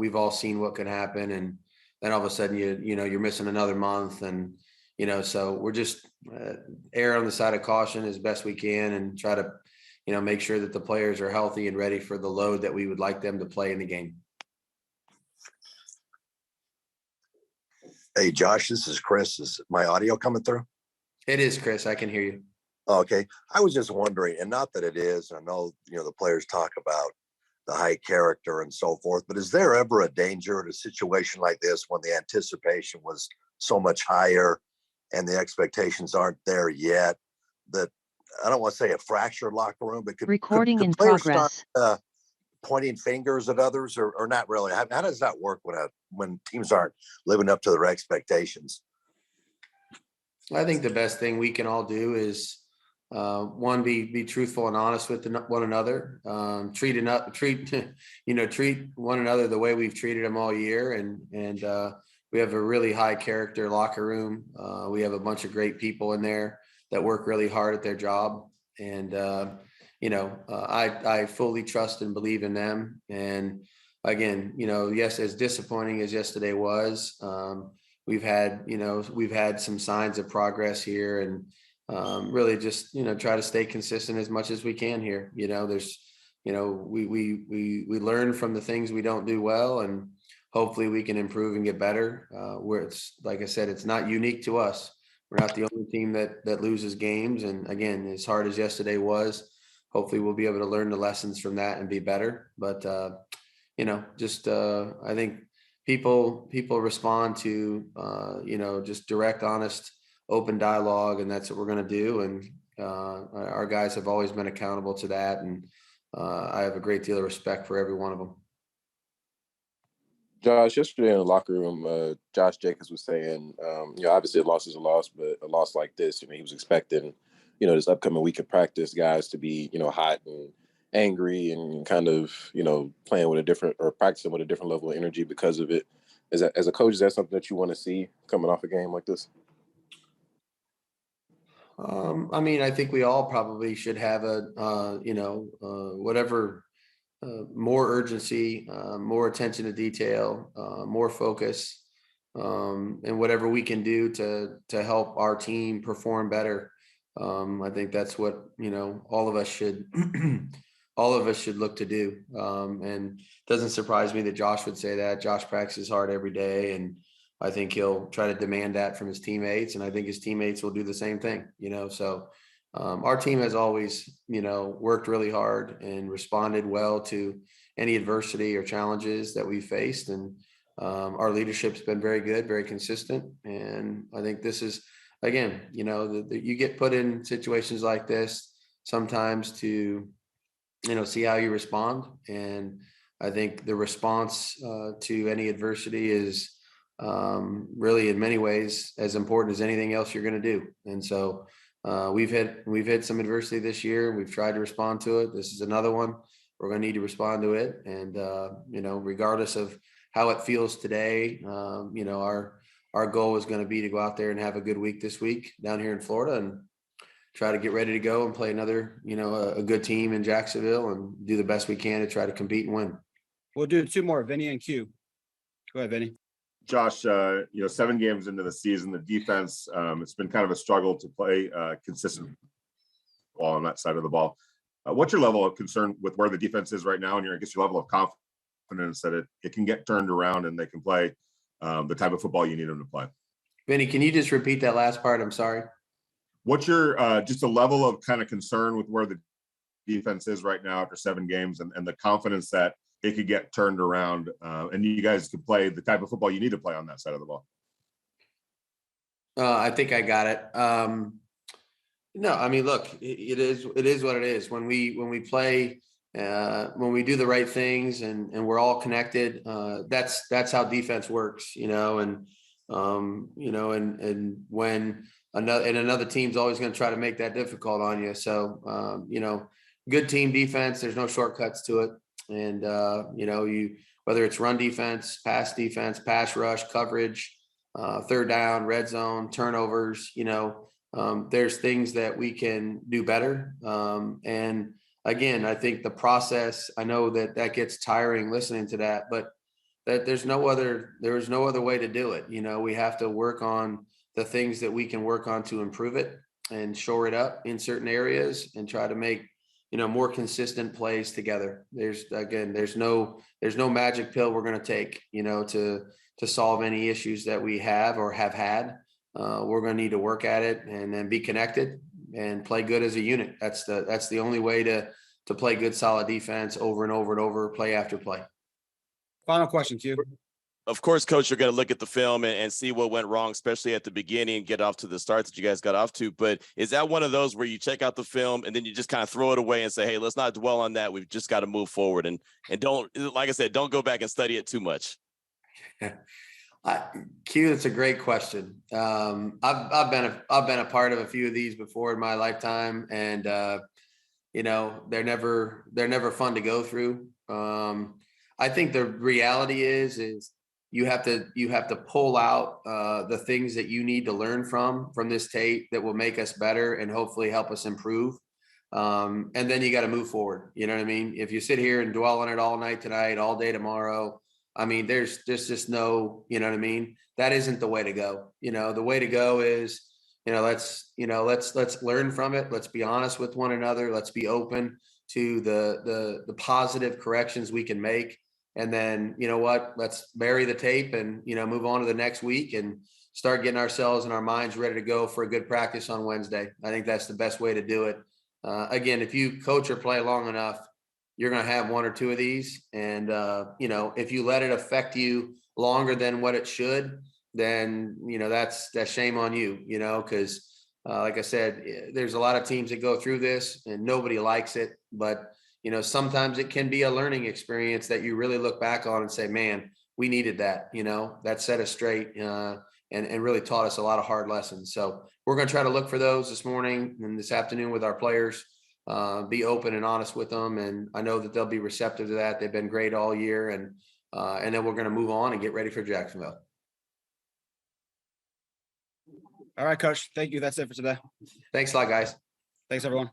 we've all seen what can happen. And then all of a sudden you're missing another month. And, so we're just err on the side of caution as best we can and try to, make sure that the players are healthy and ready for the load that we would like them to play in the game. Hey, Josh, this is Chris. Is my audio coming through? It is, Chris. I can hear you. Okay. I was just wondering, and not that it is, I know, the players talk about the high character and so forth, but is there ever a danger in a situation like this when the anticipation was so much higher and the expectations aren't there yet, that I don't want to say a fractured locker room, but could in players progress. start pointing fingers at others or not really? How does that work when teams aren't living up to their expectations? I think the best thing we can all do is one, be truthful and honest with one another. Treat one another the way we've treated them all year, and we have a really high character locker room. We have a bunch of great people in there that work really hard at their job, and I fully trust and believe in them. And again, yes, as disappointing as yesterday was, we've had some signs of progress here, and really just, try to stay consistent as much as we can here. There's, we learn from the things we don't do well, and hopefully we can improve and get better. Where it's, like I said, it's not unique to us. We're not the only team that loses games. And again, as hard as yesterday was, hopefully we'll be able to learn the lessons from that and be better. But, I think people respond to, just direct, honest, open dialogue, and that's what we're going to do. And our guys have always been accountable to that. And I have a great deal of respect for every one of them. Josh, yesterday in the locker room, Josh Jacobs was saying, obviously a loss is a loss, but a loss like this, he was expecting, this upcoming week of practice, guys to be, hot and angry and kind of, playing with a different or practicing with a different level of energy because of it. As a coach, is that something that you want to see coming off a game like this? I think we all probably should have whatever, more urgency, more attention to detail, more focus, and whatever we can do to help our team perform better. I think that's what, all of us should look to do. And it doesn't surprise me that Josh would say that. Josh practices hard every day, and I think he'll try to demand that from his teammates, and I think his teammates will do the same thing, so our team has always, worked really hard and responded well to any adversity or challenges that we faced. And our leadership's been very good, very consistent. And I think this is, again, you get put in situations like this sometimes to, see how you respond. And I think the response to any adversity is really in many ways as important as anything else you're going to do. And so we've had some adversity this year. We've tried to respond to it. This is another one. We're going to need to respond to it. And, regardless of how it feels today, our goal is going to be to go out there and have a good week this week down here in Florida and try to get ready to go and play another, a good team in Jacksonville and do the best we can to try to compete and win. We'll do two more, Vinny and Q. Go ahead, Vinny. Josh, 7 games into the season, the defense, it's been kind of a struggle to play consistent ball on that side of the ball. What's your level of concern with where the defense is right now, and your level of confidence that it can get turned around and they can play the type of football you need them to play? Vinny, can you just repeat that last part? I'm sorry. What's your just a level of kind of concern with where the defense is right now after 7 games and the confidence that it could get turned around and you guys could play the type of football you need to play on that side of the ball? I think I got it. No, look, it is what it is. When we play, when we do the right things and we're all connected, that's how defense works, and when another team's always going to try to make that difficult on you. So, good team defense, there's no shortcuts to it. And, whether it's run defense, pass rush, coverage, third down, red zone, turnovers, there's things that we can do better. And again, I think the process, I know that gets tiring listening to that, but that there is no other way to do it. You know, we have to work on the things that we can work on to improve it and shore it up in certain areas and try to make, more consistent plays together. There's no magic pill we're going to take, to solve any issues that we have or have had. We're going to need to work at it and then be connected and play good as a unit. That's the only way to play good, solid defense over and over and over, play after play. Final question, Q. Of course, Coach, you're going to look at the film and see what went wrong, especially at the beginning, and get off to the start that you guys got off to. But is that one of those where you check out the film and then you just kind of throw it away and say, hey, let's not dwell on that. We've just got to move forward and don't, like I said, don't go back and study it too much. Q, that's a great question. I've been a part of a few of these before in my lifetime, and they're never fun to go through. I think the reality is you have to pull out the things that you need to learn from this tape that will make us better and hopefully help us improve. And then you got to move forward. You know what I mean? If you sit here and dwell on it all night tonight, all day tomorrow, I mean, there's just no, you know what I mean? That isn't the way to go. The way to go is, let's learn from it. Let's be honest with one another. Let's be open to the positive corrections we can make. And then, let's bury the tape and, move on to the next week and start getting ourselves and our minds ready to go for a good practice on Wednesday. I think that's the best way to do it. Again, if you coach or play long enough, you're going to have one or two of these. And, if you let it affect you longer than what it should, then, that's shame on you, because like I said, there's a lot of teams that go through this and nobody likes it. But, sometimes it can be a learning experience that you really look back on and say, man, we needed that, that set us straight and really taught us a lot of hard lessons. So we're going to try to look for those this morning and this afternoon with our players. Be open and honest with them. And I know that they'll be receptive to that. They've been great all year. And then we're going to move on and get ready for Jacksonville. All right, Coach. Thank you. That's it for today. Thanks a lot, guys. Thanks, everyone.